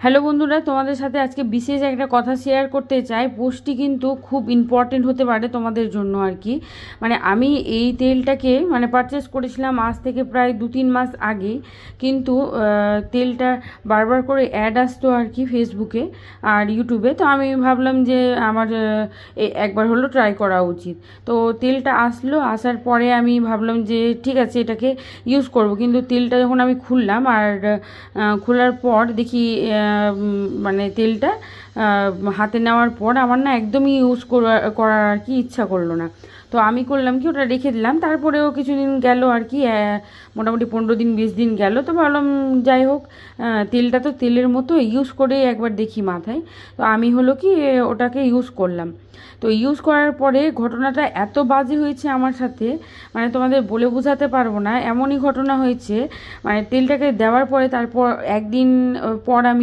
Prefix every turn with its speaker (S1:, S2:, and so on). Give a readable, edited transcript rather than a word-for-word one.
S1: Hello বন্ধুরা, তোমাদের সাথে আজকে বিশেষ একটা কথা শেয়ার করতে চাই। পোস্টটি কিন্তু খুব ইম্পর্টেন্ট হতে পারে তোমাদের জন্য আর কি। আমি এই তেলটাকে পারচেস করেছিলাম আজ থেকে প্রায় 2-3 মাস আগে, কিন্তু তেলটা বারবার করে অ্যাড আসতো আর কি ফেসবুকে আর ইউটিউবে। তো আমি ভাবলাম যে আমার একবার হলো ট্রাই করা উচিত। তো তেলটা আসলো, আসার পরে আমি ভাবলাম যে ঠিক আছে এটাকে ইউজ করব। কিন্তু তেলটা যখন আমি খুললাম আর খোলার পর দেখি তেলটা হাতে নেওয়ার পর আমার না একদমই ইউজ করার আর কি ইচ্ছা করলো না। তো আমি করলাম কি, ওটা রেখে দিলাম। তারপরেও কিছুদিন গেল আর কি, মোটামুটি 15-20 দিন গেল। তো ভাবলাম যাই হোক, তেলটা তো তেলের মতো, ইউজ করে একবার দেখি মাথায়। তো আমি হলো কি ওটাকে ইউজ করলাম। তো ইউজ করার পরে ঘটনাটা এত বাজে হয়েছে আমার সাথে, তোমাদের বলে বোঝাতে পারবো না। এমনই ঘটনা হয়েছে, তেলটাকে দেওয়ার পরে তারপর একদিন পর আমি